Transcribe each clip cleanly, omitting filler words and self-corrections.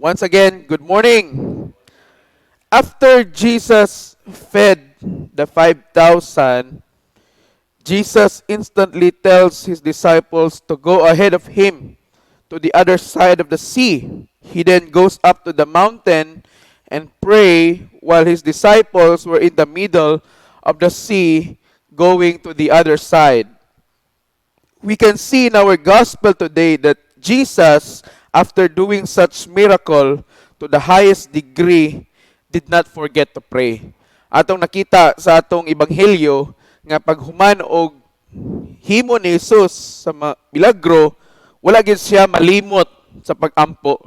Once again, good morning. After Jesus fed the 5,000, Jesus instantly tells his disciples to go ahead of him to the other side of the sea. He then goes up to the mountain and pray while his disciples were in the middle of the sea going to the other side. We can see in our gospel today that Jesus, after doing such miracle to the highest degree, did not forget to pray. Atong nakita sa atong ebanghelyo nga paghuman og himo ni Jesus sa milagro, wala gid siya malimot sa pagampo.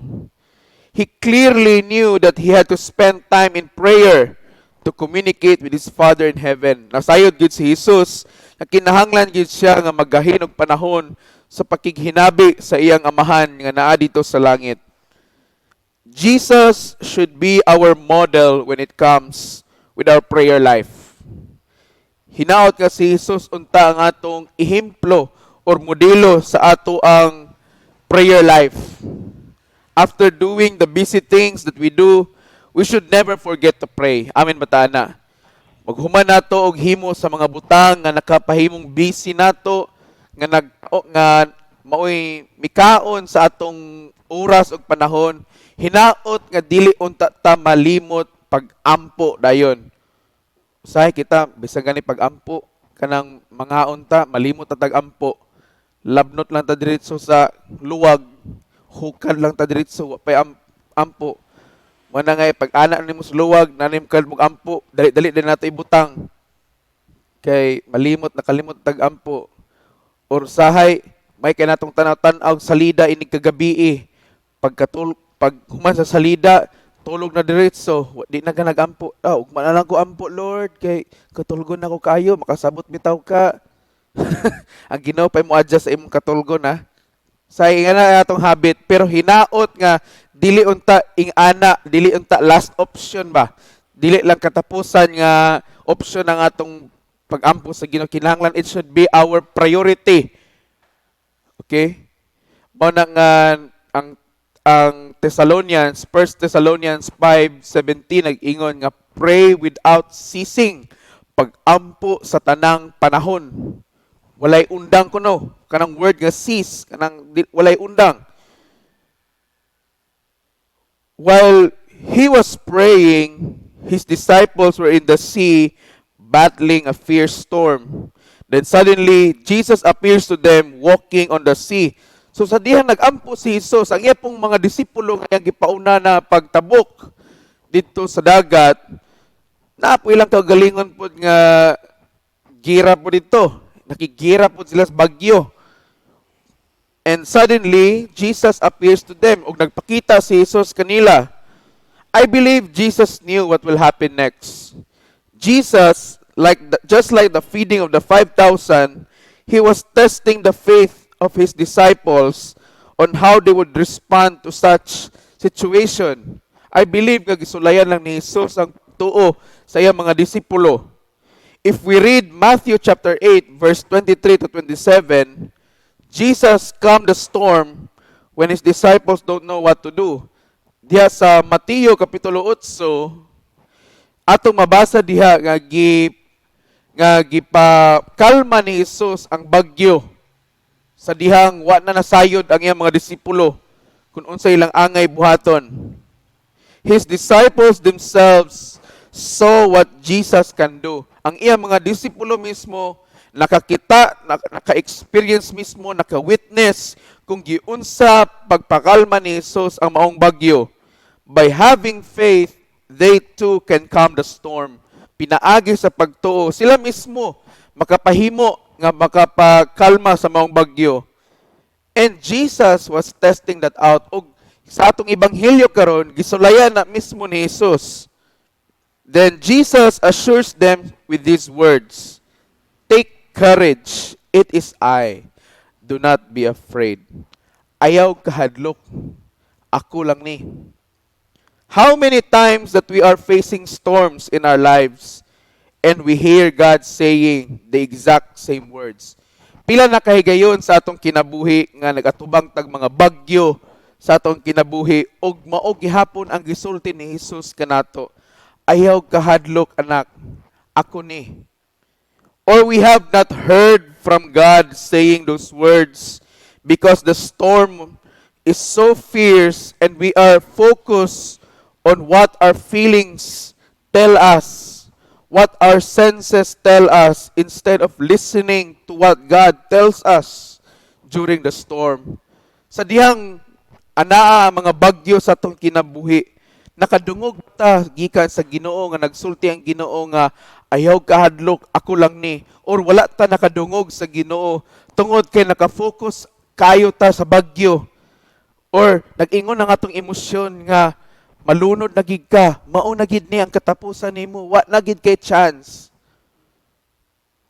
He clearly knew that he had to spend time in prayer to communicate with his Father in heaven. Nasayod gid si Jesus na kinahanglan gid siya nga magahin og panahon sa pakighinabi sa iyang amahan nga naa dito sa langit. Jesus should be our model when it comes with our prayer life. Hinaot nga si Jesus unta ang atong ihimplo or modelo sa ato ang prayer life. After doing the busy things that we do, we should never forget to pray. Amen ba taana? Maghuman nato og himo sa mga butang nga nakapahimong busy nato nga maoy mikaon sa atong oras ug panahon. Hinaot nga dili unta ta malimot pag-ampo dayon. Usahay kita bisag gani pag-ampo kanang mga unta malimot ta tag-ampo. Labnot lang ta diretso sa luwag, hukad lang ta diretso pay ampo. Mana nga pag-ana nimo sa luwag, nanim kad mog ampo, dali-dali din nato ibutang. Kay malimot nakalimot tag-ampo. Or sahay may kay natong tanaw-tanaw salida inig kagabi pag human sa salida tulog na diretso, di na ka nag-ampo. Ugma na lang ko ampo, Lord, kay katulgon ako kayo, makasabot bitaw ka. Ang Ginoo pay mo adjust sa imong katulgon ha. Sa na atong habit, pero hinaot nga dili unta ing-ana, dili unta last option ba. Dili lang katapusan nga option ang atong pag-ampo sa Ginoo. Kinahanglan it should be our priority. Okay? Mao na nga ang Thessalonians, 1 Thessalonians 5:17 nag-ingon nga pray without ceasing, pag-ampo sa tanang panahon. Walay undang kuno, kanang word nga cease, kanang walay undang. While he was praying, his disciples were in the sea battling a fierce storm. Then suddenly Jesus appears to them walking on the sea. So sa diha nag-ampo si Jesus, ang iyang mga disipulo nga gipauna na pagtabok dito sa dagat, naapo ilang kagalingon po nga gira po dito. Nakigira po sila sa bagyo. And suddenly, Jesus appears to them. O nagpakita si Jesus kanila. I believe Jesus knew what will happen next. Jesus, just like the feeding of the 5,000, he was testing the faith of his disciples on how they would respond to such situation. I believe nga gisulayan lang ni Jesus ang tuo sa iyang mga disipulo. If we read Matthew chapter 8 verse 23 to 27, Jesus calmed the storm when his disciples don't know what to do. Diha sa Mateo kapitulo 8, atong mabasa diha nga gipakalma ni Jesus ang bagyo sa dihang wa na nasayod ang iyang mga disipulo kung unsa ilang angay buhaton. His disciples themselves saw what Jesus can do. Ang iyang mga disipulo mismo nakakita, naka-experience mismo, naka-witness kung giunsa pagpakalma ni Jesus ang maong bagyo. By having faith, they too can calm the storm. Pinaagi sa pagtuo, sila mismo makapahimo nga makapakalma sa maong bagyo. And Jesus was testing that out. Og sa atong ebanghelyo karon, gisulayan na mismo ni Jesus. Then Jesus assures them with these words, "Take courage, it is I. Do not be afraid." Ayaw kahadlok, ako lang ni. How many times that we are facing storms in our lives and we hear God saying the exact same words. Pila na kahigayon sa atong kinabuhi nga nagatubang tag mga bagyo sa atong kinabuhi ug mao gihapon ang gisulti ni Hesus kanato. Ayaw kahadlok anak, ako ni. Or we have not heard from God saying those words because the storm is so fierce and we are focused on what our feelings tell us, what our senses tell us, instead of listening to what God tells us during the storm. Sa dihang anaa mga bagyo sa atong kinabuhi, nakadungog ta gikan sa Ginoo nga nagsulti ang Ginoo nga ayaw kahadlok, ako lang ni, or wala ta nakadungog sa Ginoo tungod kay nakafocus kayo ta sa bagyo, or nag-ingon ang atong emosyon nga malunod na gid ka, mao na gid ni ang katapusan nimo, wa na gid kay chance.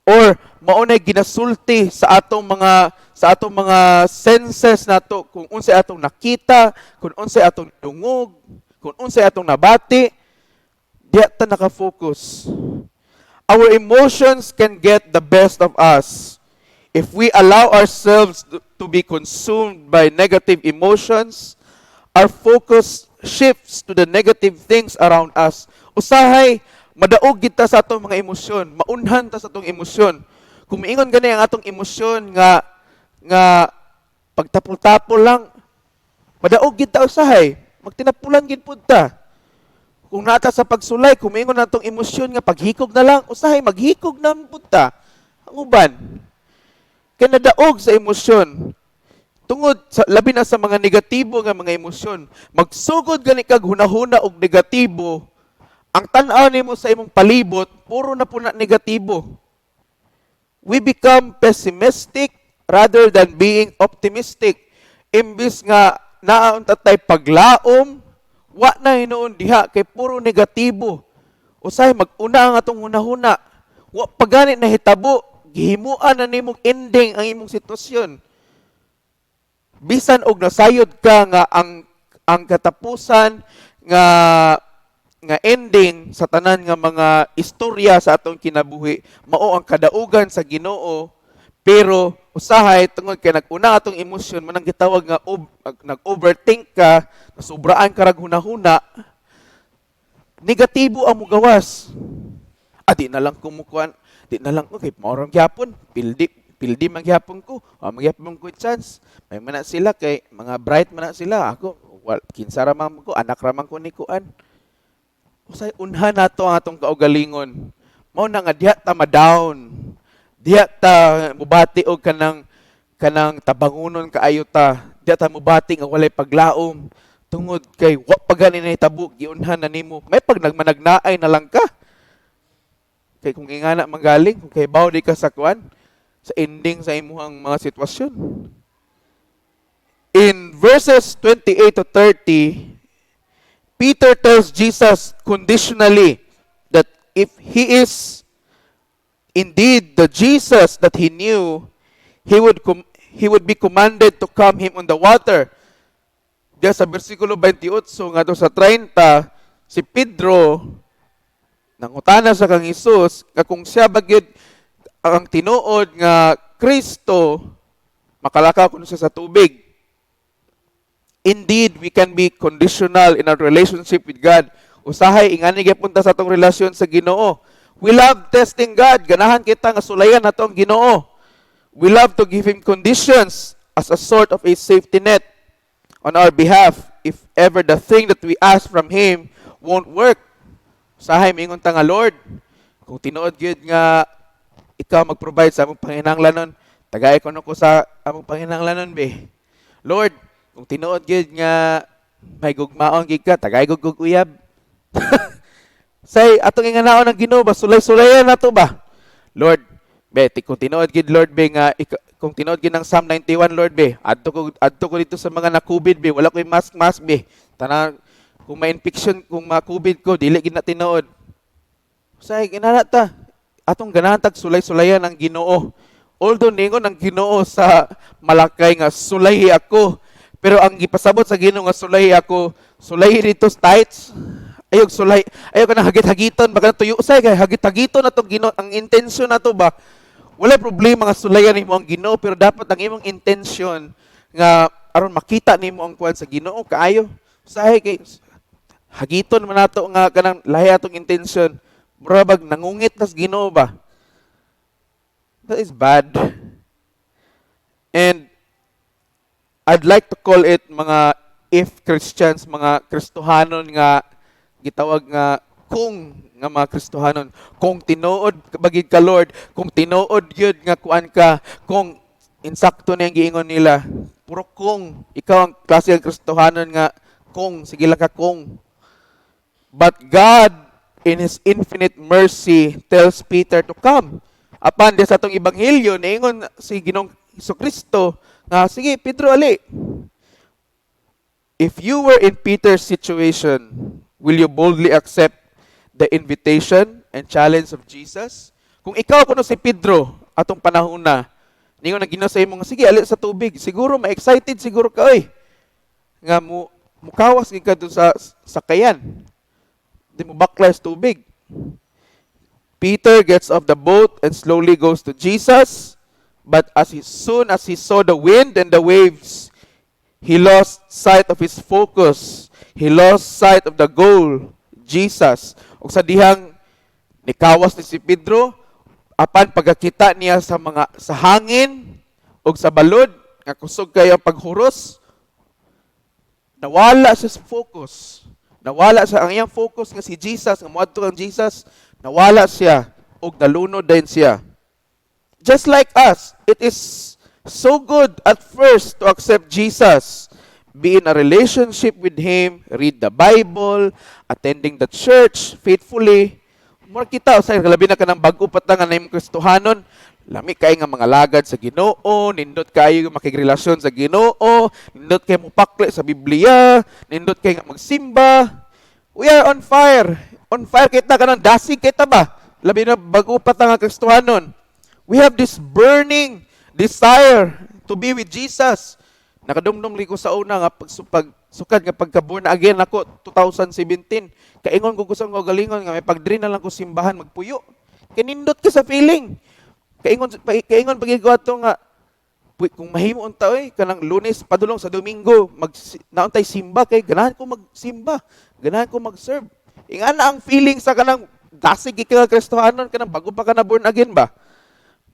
Or mao na ginasulti sa atong mga senses nato, kung unsay atong nakita, kung unsay atong dungog, kung unsay atong nabati, diya ta nakafocus. Our emotions can get the best of us if we allow ourselves to be consumed by negative emotions. Our focus shifts to the negative things around us. Usahay, madaog kita sa atong mga emosyon, maunhan ta sa atong emosyon. Kung miingon gani ang atong emosyon nga pagtapol-tapol lang, madaog kita usahay, magtinapulan gid pud ta. Kung nata sa pagsulay, kung miingon natong emosyon nga paghikog na lang, usahay maghikog na pud ta. Ang uban kay nadaog sa emosyon. Tungod sa labi na sa mga negatibo nga mga emosyon, magsugod gani kag hunahuna og negatibo, ang tan-aw nimo sa imong palibot puro na puna negatibo. We become pessimistic rather than being optimistic. Imbis nga naon tatay paglaom, wa na hinuon diha kay puro negatibo. Usay mag-una ang atong hunahuna. Wa pagani na hitabo, gihimuan na nimong ending ang imong sitwasyon. Bisan og nasayod ka nga ang katapusan nga ending sa tanan nga mga istorya sa atong kinabuhi mao ang kadaugan sa Ginoo, pero usahay tungod kay nag-una atong emosyon manang gitawag nga nag-overthink ka, nasubraan ka rag hunahuna, negatibo ang mugawas. Di na lang kumukuan, di na lang ko kay maorang gyapon, pildi magyapon ko, magyapon ko chance. May mana sila kay mga bright mana sila. Ako, kinsa ra man ko, anak ra man ko ni kuan. Usay unhan nato ang atong kaugalingon. Mao na nga diha ta ma-down. Diha ta mubati og kanang tabangunon kaayo ta. Diha ta mubati nga walay paglaom tungod kay wa pa gani nahitabo giunhan na nimo. May pag nagmanagnaay na lang ka. Kay kung ingana manggaling, kung kay bawo di ka sa kuan, sa ending sa imuhang mga sitwasyon. In verses 28 to 30, Peter tells Jesus conditionally that if he is indeed the Jesus that he knew, he would be commanded to come him on the water. Diya sa versikulo 28 nga do sa 30, si Pedro nangutana sa kang Hesus nga kung siya bagid ang tinuod nga Kristo, makalakaw kuno siya sa tubig. Indeed, we can be conditional in our relationship with God. Usahay, ingani gyapon ta sa atong relasyon sa Ginoo. We love testing God. Ganahan kita nga sulayan nato ang Ginoo. We love to give Him conditions as a sort of a safety net on our behalf if ever the thing that we ask from Him won't work. Usahay, mingon ta nga, Lord, kung tinuod gyud nga ikaw mag-provide sa among panginahanglanon, tagay ko ko sa among panginahanglanon be. Lord, kung tinuod gyud nga may gugmaon gid ka, tagay gug uyab. Say atong inganaon ng Ginoo ba sulay-sulayan nato ba? Lord, be kung tinuod gid Lord be nga kung tinuod gid ng Psalm 91 Lord be, adto ko dito sa mga na-COVID be, wala ko'y mask be. Tanang kung may infection, kung ma-COVID ko, dili gid na tinuod. Say ginana ta atong ganahan tag sulay-sulayan ang Ginoo. Although ningon ang Ginoo sa Malakay nga sulayi ako, pero ang gipasabot sa Ginoo nga sulayi ako, sulayi dito tights. Ayog sulay, ayog ka na hagit-hagiton, baka tuyo usay kay hagit-hagiton na itong Ginoo. Ang intensyon na to ba, wala problema nga sulayan mo ang Ginoo, pero dapat ang imong intensyon nga aron makita nimo ang kuan sa Ginoo kaayo. Usahay kay hagiton man nato nga kanang lahi atong intention. Murabag nangungit nas Ginoo ba? That is bad. And I'd like to call it mga if Christians, mga Kristohanon nga gitawag nga kung nga mga Kristohanon, kung tinuod bagid ka Lord, kung tinuod gyud nga kuan ka, kung insakto na yung giingon nila, puro kung ikaw ang klase ng Kristohanon nga kung sige lang ka kung. But God in His infinite mercy tells Peter to come. Apan di sa atong ebanghelyo niingon si Ginoong Hesukristo nga sige Pedro ali. If you were in Peter's situation, will you boldly accept the invitation and challenge of Jesus? Kung ikaw kuno si Pedro atong panahon na, ningon na Ginoo sa imo nga sige ali sa tubig, siguro ma-excited siguro ka oy. Nga mukawas gid ka dun sa sakayan. Di mo baklay sa tubig. Peter gets off the boat and slowly goes to Jesus, but soon as he saw the wind and the waves, he lost sight of his focus. He lost sight of the goal, Jesus. Ug sa dihang nikawas ni si Pedro, apan pagkakita niya sa hangin ug sa balod nga kusog kayo ang paghuros, nawala siya sa focus. Nawala siya ang iyang focus nga si Jesus, nga moadto kang Jesus, nawala siya ug nalunod din siya. Just like us, it is so good at first to accept Jesus, be in a relationship with Him, read the Bible, attending the church faithfully. Mura kita, usay, labi na ka ng bago patang na yung Kristohanon, lami kayo nga mga lagad sa Ginoo, nindot kayo makigrelasyon sa Ginoo, nindot kayo mupakli sa Biblia, nindot kayo nga magsimba. We are on fire. On fire kita ka ng dasig kita ba? Labi na bago patang nga Kristohanon. We have this burning desire to be with Jesus. Nakadumdum ko sa una nga pagsukad nga pagka-born again ako 2017. Kaingon ko kusang ko galingon nga may pagdri na lang ko simbahan magpuyo. Kinindot ka sa feeling. Kaingon pagigwa to nga kung mahimo unta oy kanang Lunes padulong sa Domingo nauntay simba kay ganahan ko magsimba, ganahan ko mag-serve. Ingana ang feeling sa kanang dasig ka Kristohanon kanang bago pa ka na born again ba?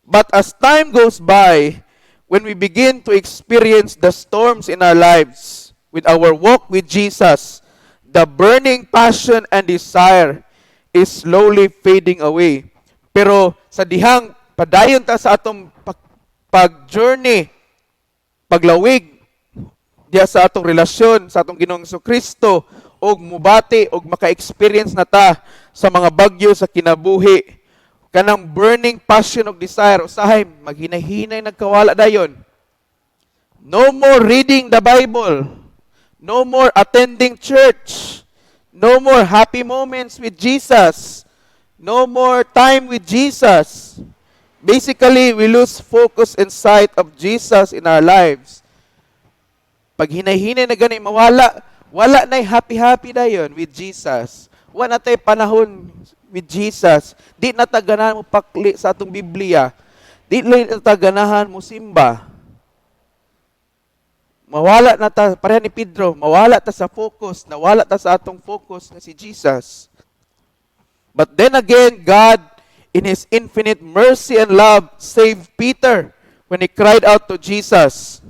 But as time goes by, when we begin to experience the storms in our lives with our walk with Jesus, the burning passion and desire is slowly fading away. Pero sa dihang padayon ta sa atong pag-journey, paglawig diya sa atong relasyon sa atong Ginoong Hesukristo og mubati og maka-experience na ta sa mga bagyo sa kinabuhi, kanang burning passion of desire, usahay, maghinay-hinay nagkawala dayon. No more reading the Bible. No more attending church. No more happy moments with Jesus. No more time with Jesus. Basically, we lose focus and sight of Jesus in our lives. Pag hinay-hinay na gani, wala na'y happy-happy dayon with Jesus. Wala tayo panahon with Jesus. Di nataganahan mo pakli sa atong Biblia. Di nataganahan mo simba. Mawala na ta, pareha ni Pedro, mawala ta sa focus, nawala ta sa atong focus na si Jesus. But then again, God, in His infinite mercy and love, saved Peter when he cried out to Jesus.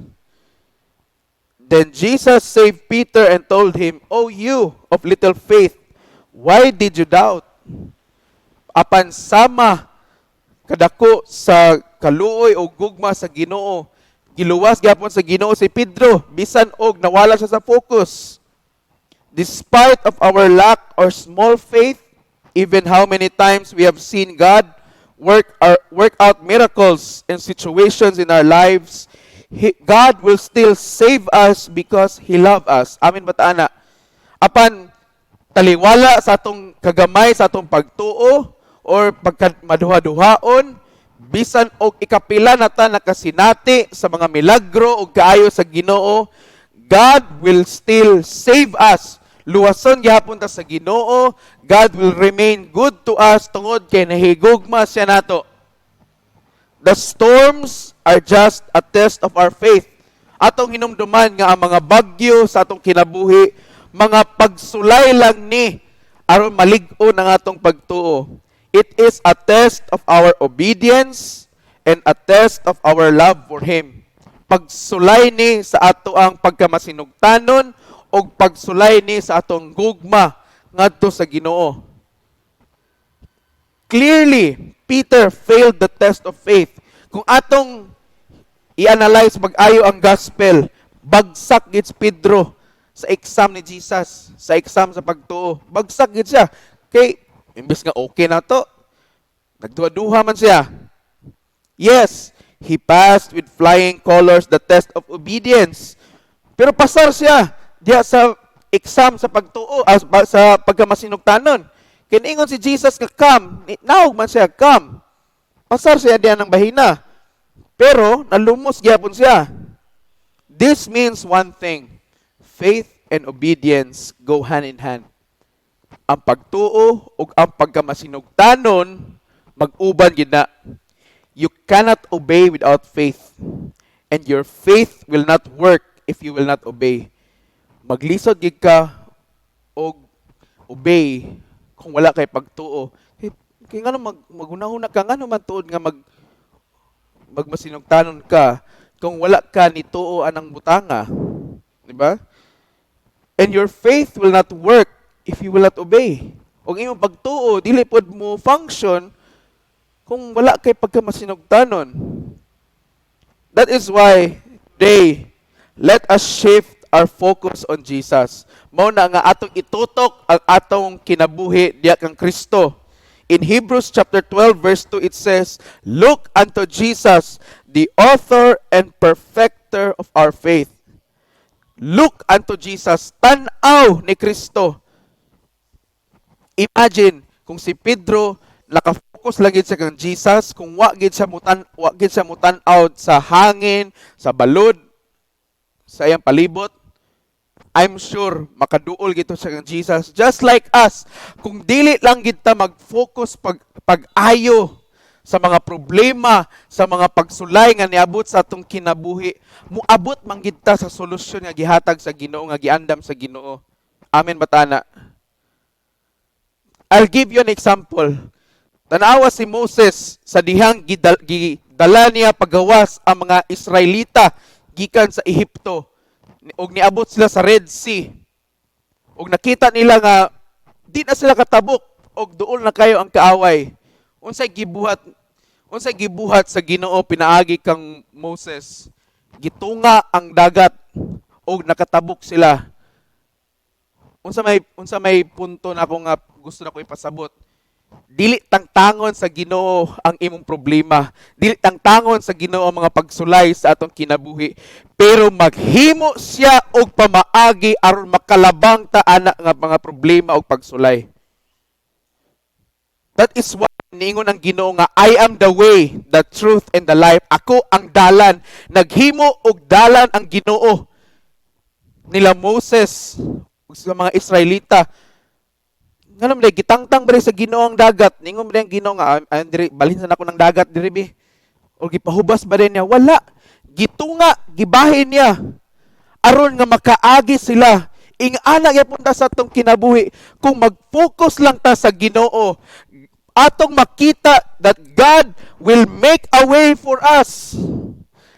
Then Jesus saved Peter and told him, "O you of little faith, why did you doubt?" Apan sama kadako sa kaluoy o gugma sa Ginoo, giluwas gyapon sa Ginoo si Pedro bisan og nawala siya sa focus. Despite of our lack or small faith, even how many times we have seen God work out miracles in situations in our lives, God will still save us because He loves us. Amin ba ta ana? Apan taliwala sa atong kagamay sa atong pagtuo or pagkamaduha-duhaon, bisan og ikapila na ta nakasinati sa mga milagro o kaayo sa Ginoo, God will still save us. Luwason gyapon ta sa Ginoo, God will remain good to us tungod kay nahigugma siya nato. The storms are just a test of our faith. Atong hinumduman nga ang mga bagyo sa atong kinabuhi, mga pagsulay lang ni aron malig-on ang atong pagtuo. It is a test of our obedience and a test of our love for Him. Pagsulay ni sa ato ang pagkamasinugtanon o pagsulay ni sa atong gugma ngadto sa Ginoo. Clearly, Peter failed the test of faith. Kung atong i-analyze mag-ayo ang gospel, bagsak gid si Pedro sa exam ni Jesus, sa exam sa pagtuo. Bagsak gid siya. Kay imbes nga okay na to, nagduha-duha man siya. Yes, he passed with flying colors the test of obedience. Pero pasar siya diya sa exam sa pagtuo, sa pagkamasinugtanon. Kiniingon si Jesus nga come, naog man siya, come. Pasar siya diyan ng bahina. Pero nalumos gyapon siya. This means one thing. Faith and obedience go hand in hand. Ang pagtuo ug ang pagkamasinugtanon mag-uban gid na. You cannot obey without faith. And your faith will not work if you will not obey. Maglisod gid ka og obey kung wala kay pagtuo. Kaya nga magunahuna ka, nga man tuod nga magmasinugtanon ka kung wala ka ni tuo anang butanga. Diba? And your faith will not work if you will not obey. Kung imong pagtuo, dili pod mo function kung wala kay pagkamasinugtanon. That is why today, let us shift our focus on Jesus. Mao na nga atong itutok ang atong kinabuhi diya kang Kristo. In Hebrews chapter 12 verse 2 it says, "Look unto Jesus, the author and perfecter of our faith." Look unto Jesus, tan-aw ni Kristo. Imagine kung si Pedro nakafocus lagi sa kang Jesus, kung wa gid siya mutan-aw sa hangin, sa balod, sa iyang palibot, I'm sure makaduol gito sa kang Jesus. Just like us, kung dili lang kita mag-focus pag-ayo sa mga problema, sa mga pagsulay nga niabot sa atong kinabuhi, muabot man gid ta sa solusyon nga gihatag sa Ginoo, nga giandam sa Ginoo. Amen batana. I'll give you an example. Tanawa si Moses sa dihang gidala niya pagawas ang mga Israelita gikan sa Ehipto. Og niabot sila sa Red Sea. Og nakita nila nga di na sila katabok og duol na kayo ang kaaway. Unsay gibuhat sa Ginoo pinaagi kang Moses. Gitunga ang dagat og nakatabok sila. Unsa may punto na ako nga gusto na ko ipasabot. Dili tangtangon sa Ginoo ang imong problema. Dili tangtangon sa Ginoo ang mga pagsulay sa atong kinabuhi. Pero maghimo siya og pamaagi aron makalabang ta ana nga mga problema og pagsulay. That is why niingon ang Ginoo nga I am the way, the truth and the life. Ako ang dalan. Naghimo og dalan ang Ginoo nila Moses ug sa mga Israelita. Ngano man gitangtang bare sa Ginoo ang dagat. Ningon man ang Ginoo nga balinsan ako ng dagat diri bi. O gipahubas ba niya? Wala. Gitunga, gibahin niya. Aron nga makaagi sila. Ingana gyapon ta sa atong kinabuhi kung mag-focus lang ta sa Ginoo. Atong makita that God will make a way for us.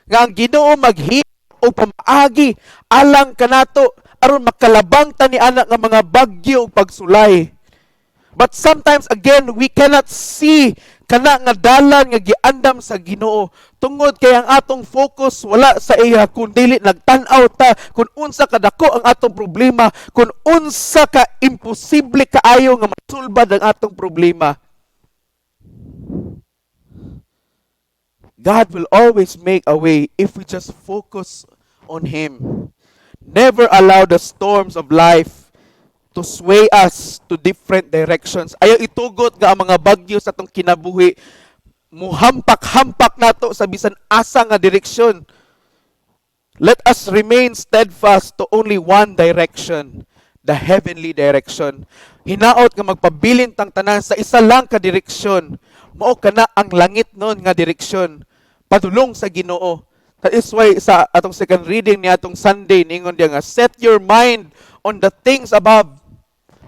Nga ang Ginoo maghimo o pamaagi alang kanato aron makalabang ta ni ana nga mga bagyo ug pagsulay. But sometimes again we cannot see kana nga dalan nga giandam sa Ginoo tungod kay ang atong focus wala sa iya kundi nagtan-aw ta kung unsa kadako ang atong problema, kung unsa ka imposible kaayo nga masulbad ang atong problema. God will always make a way if we just focus on Him. Never allow the storms of life to sway us to different directions. Ayaw itugot nga ang mga bagyo sa atong kinabuhi. Muhampak-hampak nato sa bisan asa nga direksyon. Let us remain steadfast to only one direction, the heavenly direction. Hinaot nga magpabilin tang tanan sa isa lang ka direksyon. Mao kana ang langit nun nga direksyon. Padulong sa Ginoo. That is why sa atong second reading ni atong Sunday ningon diya nga set your mind on the things above,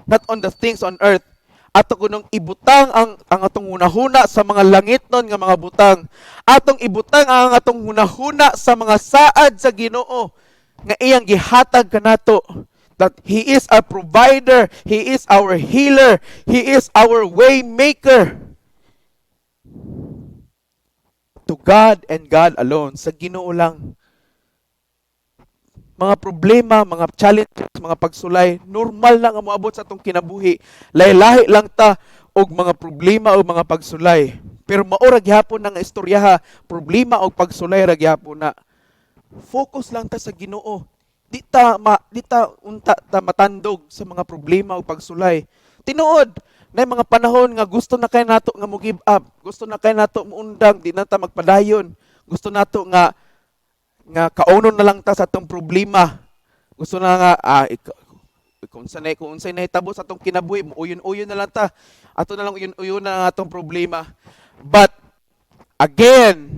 not on the things on earth. Ato kunong ibutang ang atong hunahuna sa mga langitnon nga mga butang. Atong ibutang ang atong hunahuna sa mga saad sa Ginoo nga iyang gihatag kanato. That He is our provider, He is our healer, He is our way maker. To God and God alone, sa Ginoo lang. Mga problema, mga challenges, mga pagsulay, normal lang ang moabot sa atong kinabuhi. Lahi-lahi lang ta og mga problema o mga pagsulay. Pero maura gyapon nang istoryaha, problema o pagsulay ra gyapon na. Focus lang ta sa Ginoo. Di ta unta ta matandog sa mga problema o pagsulay. Tinuod, na mga panahon nga gusto na kay nato nga mo give up, gusto na kay nato muundang, di na ta magpadayon. Gusto nato nga kaunon na lang ta sa atong problema. Gusto na nga kung unsay nahitabo sa atong kinabuhi, uyon-uyon na lang ta. Ato na lang uyon-uyon na ang atong problema. But again,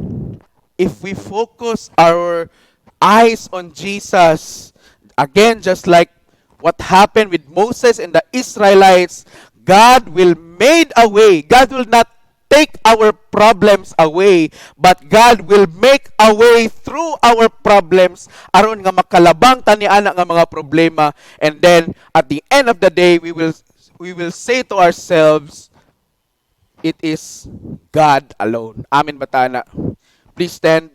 if we focus our eyes on Jesus, again just like what happened with Moses and the Israelites, God will make a way. God will not take our problems away, but God will make a way through our problems aron nga makalabang tani ana nga mga problema, and then at the end of the day we will say to ourselves, it is God alone. Amen ba tana? Please stand.